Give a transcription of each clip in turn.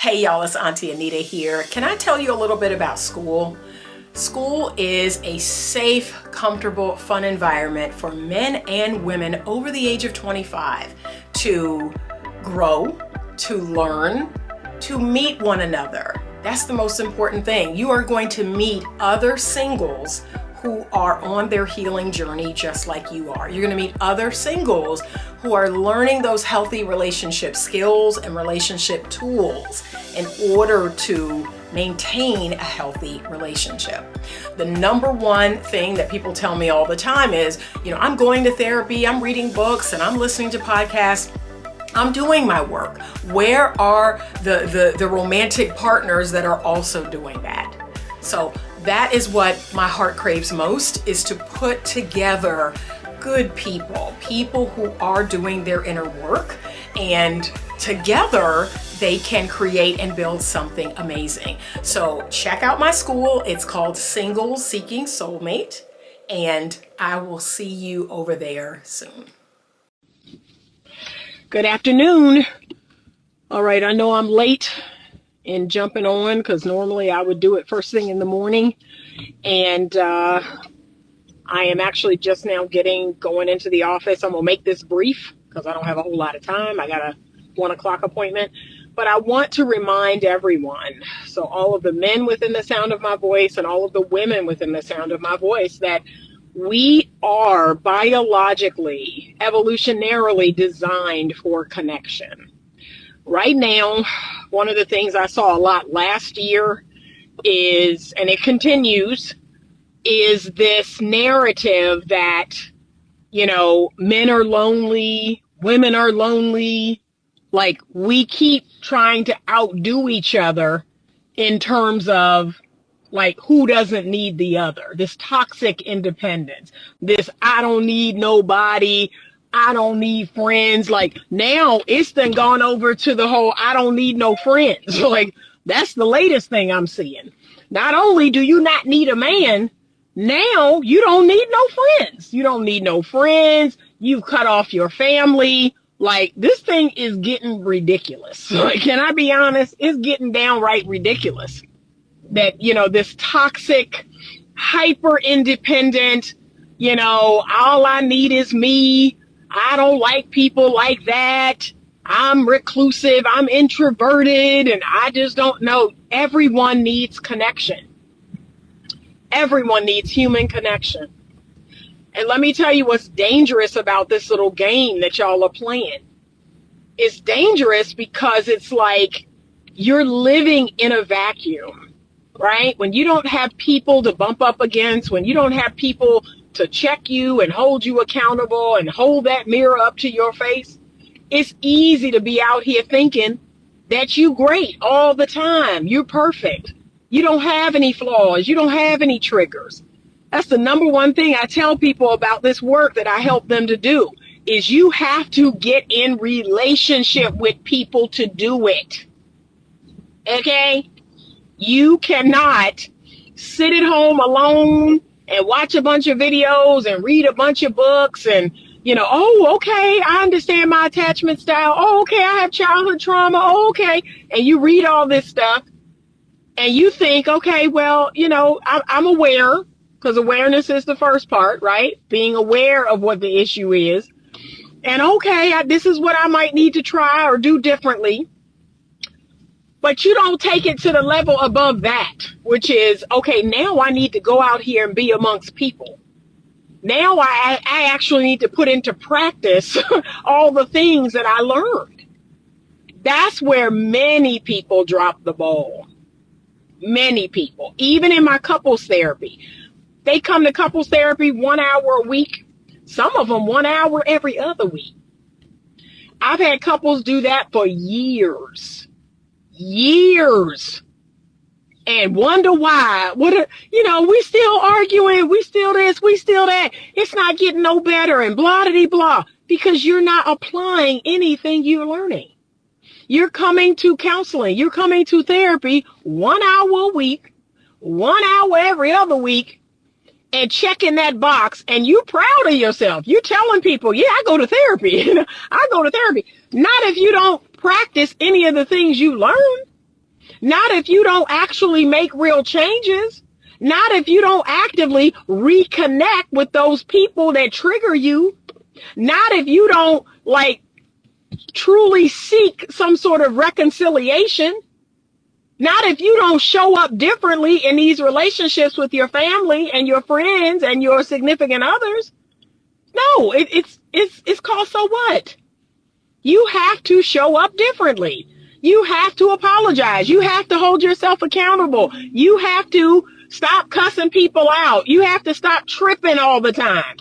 Hey y'all, it's Auntie Anita here. Can I tell you a little bit about Skool? Skool is a safe, comfortable, fun environment for men and women over the age of 25 to grow, to learn, to meet one another. That's the most important thing. You are going to meet other singles who are on their healing journey just like you are. You're going to meet other singles who are learning those healthy relationship skills and relationship tools in order to maintain a healthy relationship. The number one thing that people tell me all the time is, I'm going to therapy, I'm reading books, and I'm listening to podcasts. I'm doing my work. Where are the romantic partners that are also doing that? So that is what my heart craves most, is to put together good people who are doing their inner work, and together they can create and build something amazing. So check out my Skool. It's called Singles Seeking Soulmate, and I will see you over there soon. Good afternoon. All right, I know I'm late in jumping on because normally I would do it first thing in the morning, and I am actually just now going into the office. I'm gonna make this brief because I don't have a whole lot of time. I got a 1 o'clock appointment, but I want to remind everyone, so all of the men within the sound of my voice and all of the women within the sound of my voice, that we are biologically, evolutionarily designed for connection. Right now, one of the things I saw a lot last year is, and it continues, is this narrative that, men are lonely, women are lonely. Like, we keep trying to outdo each other in terms of, like, who doesn't need the other? This toxic independence, this I don't need nobody, I don't need friends. Like, now it's then gone over to the whole I don't need no friends. Like, that's the latest thing I'm seeing. Not only do you not need a man, now you don't need no friends. You don't need no friends. You've cut off your family. Like, this thing is getting ridiculous. Like, can I be honest? It's getting downright ridiculous. That, this toxic, hyper independent, all I need is me. I don't like people like that. I'm reclusive. I'm introverted, and I just don't know. Everyone needs connection. Everyone needs human connection. And let me tell you what's dangerous about this little game that y'all are playing. It's dangerous because it's like you're living in a vacuum, right? When you don't have people to bump up against, when you don't have people to check you and hold you accountable and hold that mirror up to your face, it's easy to be out here thinking that you're great all the time. You're perfect. You don't have any flaws. You don't have any triggers. That's the number one thing I tell people about this work that I help them to do, is you have to get in relationship with people to do it. Okay? You cannot sit at home alone and watch a bunch of videos and read a bunch of books and, oh, okay, I understand my attachment style. Oh, okay, I have childhood trauma. Oh, okay. And you read all this stuff and you think, okay, well, I'm aware, because awareness is the first part, right? Being aware of what the issue is. And okay, this is what I might need to try or do differently. But you don't take it to the level above that, which is, okay, now I need to go out here and be amongst people. Now I actually need to put into practice all the things that I learned. That's where many people drop the ball. Many people, even in my couples therapy. They come to couples therapy 1 hour a week. Some of them 1 hour every other week. I've had couples do that for years. And wonder why. We still arguing, we still this, we still that. It's not getting no better, and blah, blah, blah, because you're not applying anything you're learning. You're coming to counseling, you're coming to therapy 1 hour a week, 1 hour every other week, and checking that box, and you proud of yourself. You're telling people, yeah, I go to therapy. I go to therapy. Not if you don't practice any of the things you learn. Not if you don't actually make real changes. Not if you don't actively reconnect with those people that trigger you. Not if you don't like truly seek some sort of reconciliation. Not if you don't show up differently in these relationships with your family and your friends and your significant others. No, it's called so what? You have to show up differently. You have to apologize. You have to hold yourself accountable. You have to stop cussing people out. You have to stop tripping all the time.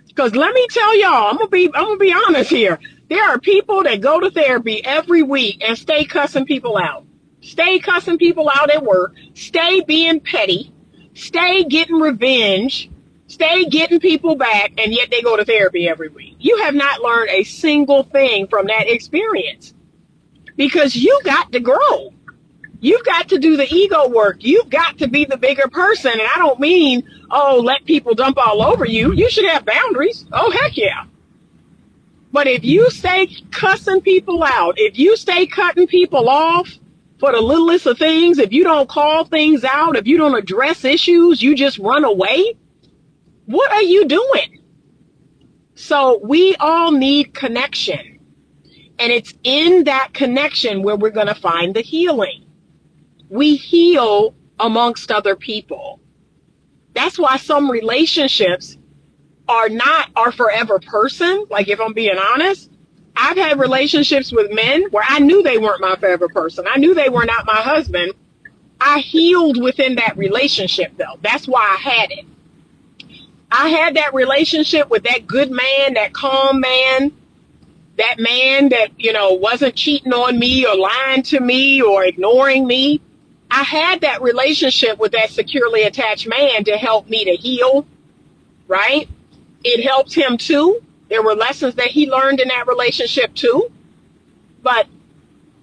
Because let me tell y'all, I'm gonna be honest here. There are people that go to therapy every week and stay cussing people out. Stay cussing people out at work. Stay being petty. Stay getting revenge. Stay getting people back, and yet they go to therapy every week. You have not learned a single thing from that experience because you got to grow. You've got to do the ego work. You've got to be the bigger person. And I don't mean, oh, let people dump all over you. You should have boundaries. Oh, heck yeah. But if you stay cussing people out, if you stay cutting people off for the littlest of things, if you don't call things out, if you don't address issues, you just run away, what are you doing? So we all need connection. And it's in that connection where we're going to find the healing. We heal amongst other people. That's why some relationships are not our forever person. Like, if I'm being honest, I've had relationships with men where I knew they weren't my forever person. I knew they were not my husband. I healed within that relationship, though. That's why I had it. I had that relationship with that good man, that calm man, that man that, wasn't cheating on me or lying to me or ignoring me. I had that relationship with that securely attached man to help me to heal, right? It helped him too. There were lessons that he learned in that relationship too. But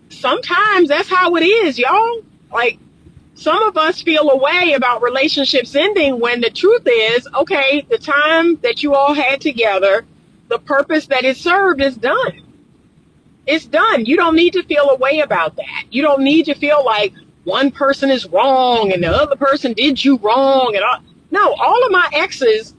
sometimes that's how it is, y'all. Like, some of us feel a way about relationships ending when the truth is, okay, the time that you all had together, the purpose that it served is done. It's done. You don't need to feel a way about that. You don't need to feel like one person is wrong and the other person did you wrong. And no, all of my exes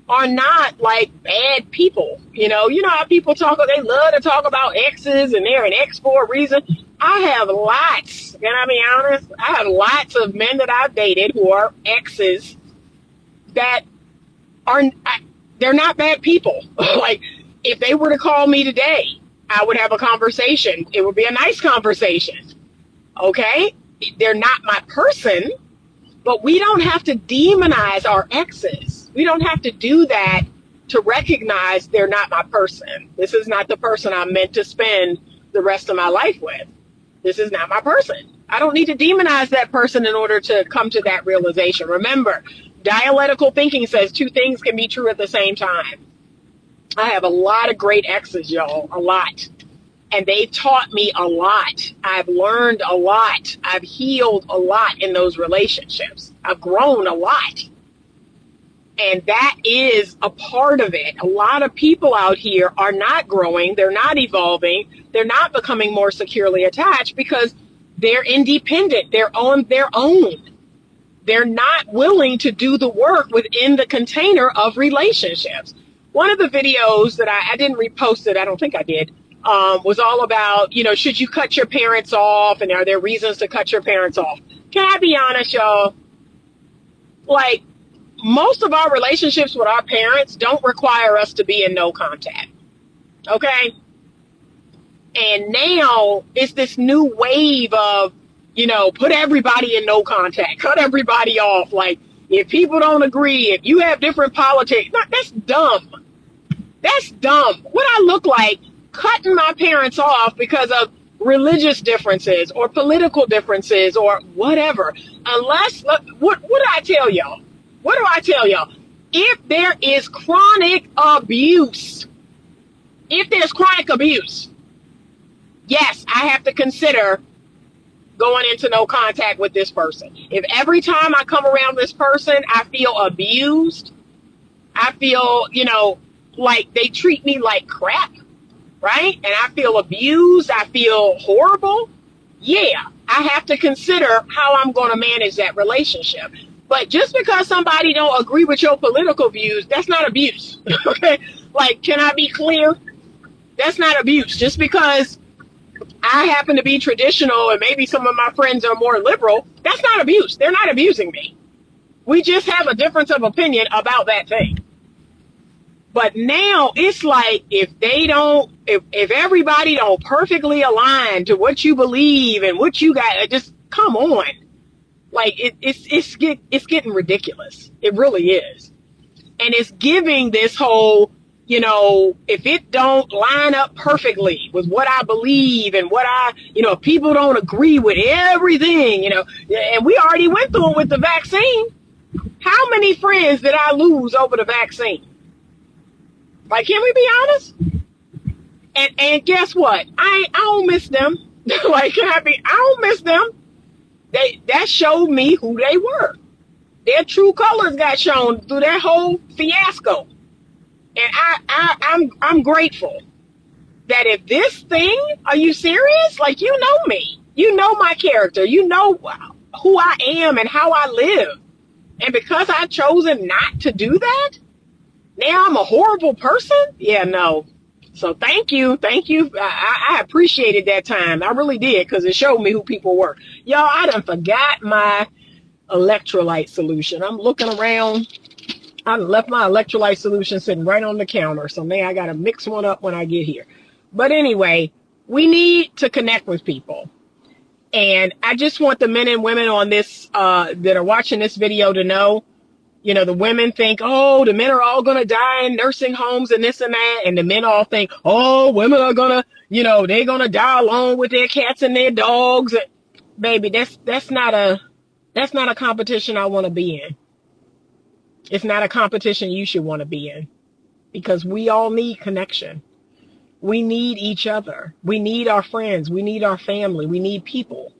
are not like bad people. You know how people talk, they love to talk about exes and they're an ex for a reason. I have lots, can I be honest? I have lots of men that I've dated who are exes that they're not bad people. Like, if they were to call me today, I would have a conversation. It would be a nice conversation. Okay? They're not my person, but we don't have to demonize our exes. We don't have to do that to recognize they're not my person. This is not the person I'm meant to spend the rest of my life with. This is not my person. I don't need to demonize that person in order to come to that realization. Remember, dialectical thinking says two things can be true at the same time. I have a lot of great exes, y'all, a lot. And they've taught me a lot. I've learned a lot. I've healed a lot in those relationships. I've grown a lot. And that is a part of it. A lot of people out here are not growing. They're not evolving. They're not becoming more securely attached because they're independent. They're on their own. They're not willing to do the work within the container of relationships. One of the videos that I didn't repost it, I don't think I did, was all about, should you cut your parents off? And are there reasons to cut your parents off? Can I be honest, y'all? Like, most of our relationships with our parents don't require us to be in no contact. Okay? And now it's this new wave of, put everybody in no contact, cut everybody off. Like, if people don't agree, if you have different politics, that's dumb. That's dumb. What I look like cutting my parents off because of religious differences or political differences or whatever. Unless, what do I tell y'all? What do I tell y'all? If there is chronic abuse, yes, I have to consider going into no contact with this person. If every time I come around this person, I feel abused, I feel, like they treat me like crap, right? And I feel abused, I feel horrible. Yeah, I have to consider how I'm going to manage that relationship. But just because somebody don't agree with your political views, that's not abuse. Okay? Like, can I be clear? That's not abuse. Just because I happen to be traditional and maybe some of my friends are more liberal, that's not abuse. They're not abusing me. We just have a difference of opinion about that thing. But now it's like, if everybody don't perfectly align to what you believe and what you got, just come on. Like, it's getting ridiculous. It really is. And it's giving this whole, if it don't line up perfectly with what I believe and what if people don't agree with everything, and we already went through it with the vaccine. How many friends did I lose over the vaccine? Like, can we be honest? And guess what? I don't miss them. Like, I don't miss them. That showed me who they were. Their true colors got shown through that whole fiasco. And I'm grateful that if this thing, are you serious? Like, you know me. You know my character. You know who I am and how I live. And because I've chosen not to do that, now I'm a horrible person? Yeah, no. So thank you. I appreciated that time. I really did, because it showed me who people were. Y'all, I done forgot my electrolyte solution. I'm looking around. I left my electrolyte solution sitting right on the counter. So now I got to mix one up when I get here. But anyway, we need to connect with people. And I just want the men and women on this that are watching this video to know, the women think, oh, the men are all going to die in nursing homes and this and that. And the men all think, oh, women are going to, they're going to die alone with their cats and their dogs. Baby, that's not a competition I want to be in. It's not a competition you should want to be in, because we all need connection. We need each other. We need our friends. We need our family. We need people.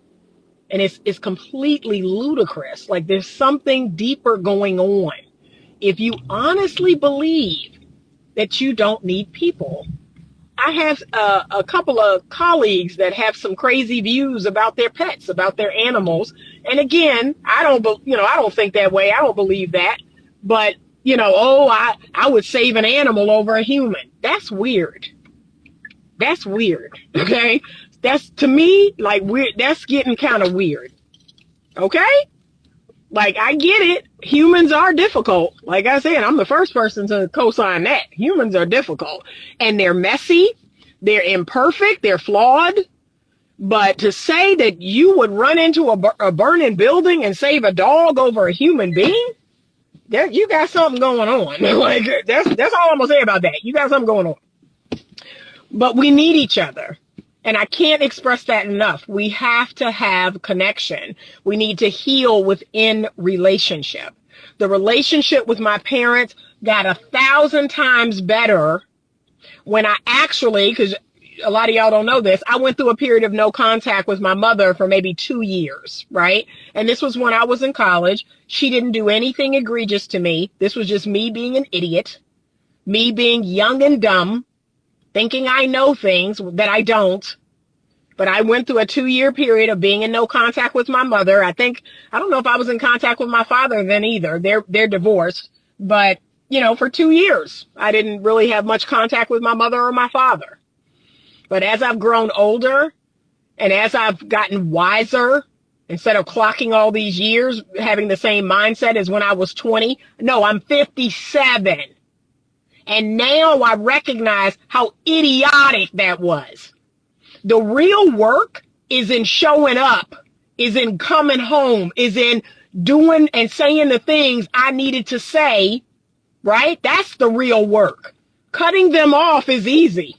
And it's completely ludicrous. Like, there's something deeper going on if you honestly believe that you don't need people. I have a couple of colleagues that have some crazy views about their pets, about their animals. And again, I don't think that way. I don't believe that. But, I would save an animal over a human. That's weird. That's weird. Okay? That's, to me, like, weird. That's getting kind of weird. Okay? Like, I get it. Humans are difficult. Like I said, I'm the first person to co-sign that. Humans are difficult. And they're messy. They're imperfect. They're flawed. But to say that you would run into a burning building and save a dog over a human being, you got something going on. Like, that's all I'm going to say about that. You got something going on. But we need each other. And I can't express that enough. We have to have connection. We need to heal within relationship. The relationship with my parents got 1,000 times better when I actually, because a lot of y'all don't know this, I went through a period of no contact with my mother for maybe 2 years, right? And this was when I was in college. She didn't do anything egregious to me. This was just me being an idiot, me being young and dumb, thinking I know things that I don't. But I went through a 2-year period of being in no contact with my mother. I don't know if I was in contact with my father then either. They're divorced. But, for 2 years, I didn't really have much contact with my mother or my father. But as I've grown older and as I've gotten wiser, instead of clocking all these years, having the same mindset as when I was 20, no, I'm 57. And now I recognize how idiotic that was. The real work is in showing up, is in coming home, is in doing and saying the things I needed to say, right? That's the real work. Cutting them off is easy.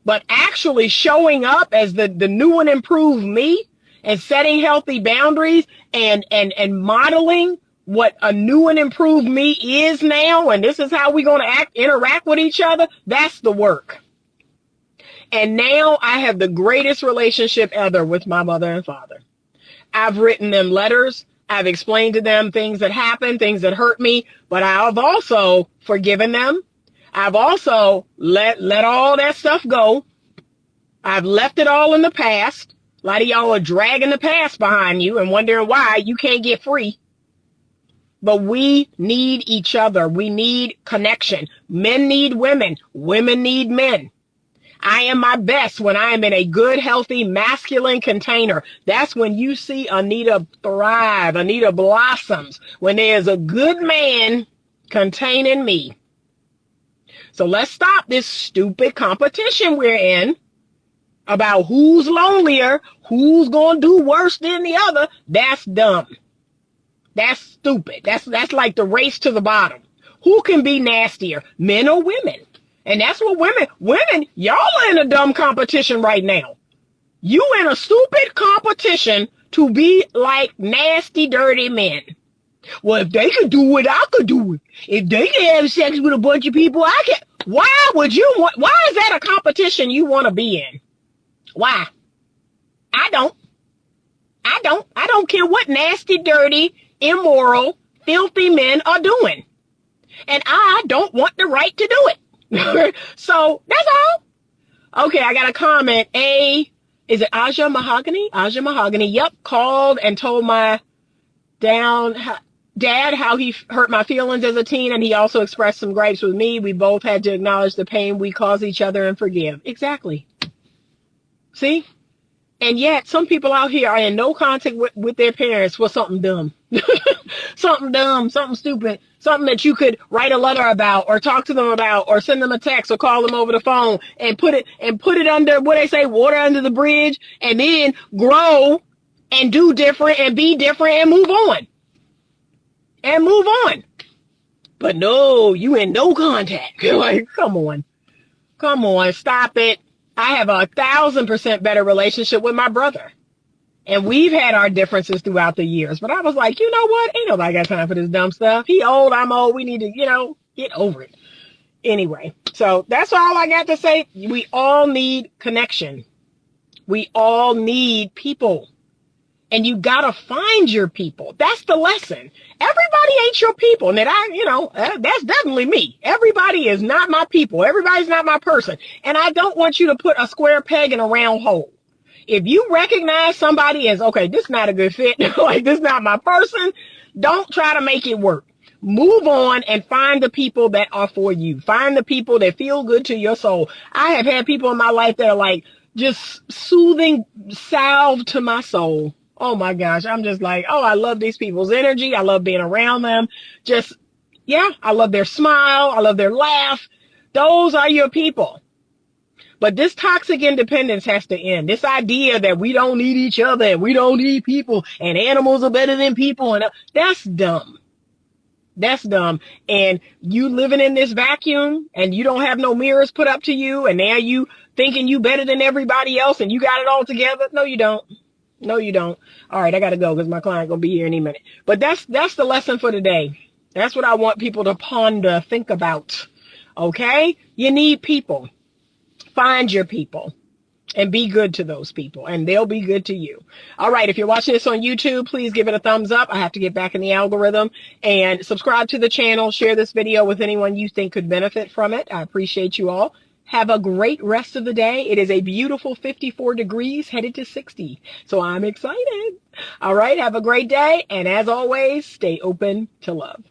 But actually showing up as the new and improved me and setting healthy boundaries and modeling what a new and improved me is now, and this is how we're going to interact with each other, that's the work. And now I have the greatest relationship ever with my mother and father. I've written them letters. I've explained to them things that happened, things that hurt me, but I've also forgiven them. I've also let all that stuff go. I've left it all in the past. A lot of y'all are dragging the past behind you and wondering why you can't get free. But we need each other. We need connection. Men need women. Women need men. I am my best when I am in a good, healthy, masculine container. That's when you see Anita thrive. Anita blossoms. When there's a good man containing me. So let's stop this stupid competition we're in about who's lonelier, who's going to do worse than the other. That's dumb. That's stupid. That's like the race to the bottom. Who can be nastier, men or women? And that's what women, y'all are in a dumb competition right now. You in a stupid competition to be like nasty, dirty men. Well, if they could do it, I could do it. If they can have sex with a bunch of people, I can. Why is that a competition you want to be in? Why? I don't care what nasty, dirty, immoral, filthy men are doing. And I don't want the right to do it. So that's all. Okay, I got a comment. Is it Aja Mahogany? Aja Mahogany, yep, called and told my dad how he hurt my feelings as a teen, and he also expressed some gripes with me. We both had to acknowledge the pain we cause each other and forgive. Exactly. See? And yet, some people out here are in no contact with their parents for something dumb. Something dumb, something stupid, something that you could write a letter about or talk to them about or send them a text or call them over the phone and put it under, what they say, water under the bridge, and then grow and do different and be different and move on. And move on. But no, you in no contact. Like, come on, stop it. I have 1,000% better relationship with my brother. And we've had our differences throughout the years. But I was like, you know what? Ain't nobody got time for this dumb stuff. He old, I'm old. We need to, get over it. Anyway, so that's all I got to say. We all need connection. We all need people. And you gotta find your people. That's the lesson. Everybody ain't your people. And that's definitely me. Everybody is not my people. Everybody's not my person. And I don't want you to put a square peg in a round hole. If you recognize somebody as, okay, this is not a good fit, like this is not my person, don't try to make it work. Move on and find the people that are for you. Find the people that feel good to your soul. I have had people in my life that are like just soothing salve to my soul. Oh my gosh, I'm just like, oh, I love these people's energy. I love being around them. I love their smile. I love their laugh. Those are your people. But this toxic independence has to end. This idea that we don't need each other and we don't need people and animals are better than people, and that's dumb. That's dumb. And you living in this vacuum and you don't have no mirrors put up to you, and now you thinking you better than everybody else and you got it all together. No, you don't. No, you don't. All right, I got to go because my client going to be here any minute. But that's the lesson for today. That's what I want people to ponder, think about. Okay? You need people. Find your people and be good to those people, and they'll be good to you. All right, if you're watching this on YouTube, please give it a thumbs up. I have to get back in the algorithm, and subscribe to the channel. Share this video with anyone you think could benefit from it. I appreciate you all. Have a great rest of the day. It is a beautiful 54 degrees headed to 60. So I'm excited. All right, have a great day. And as always, stay open to love.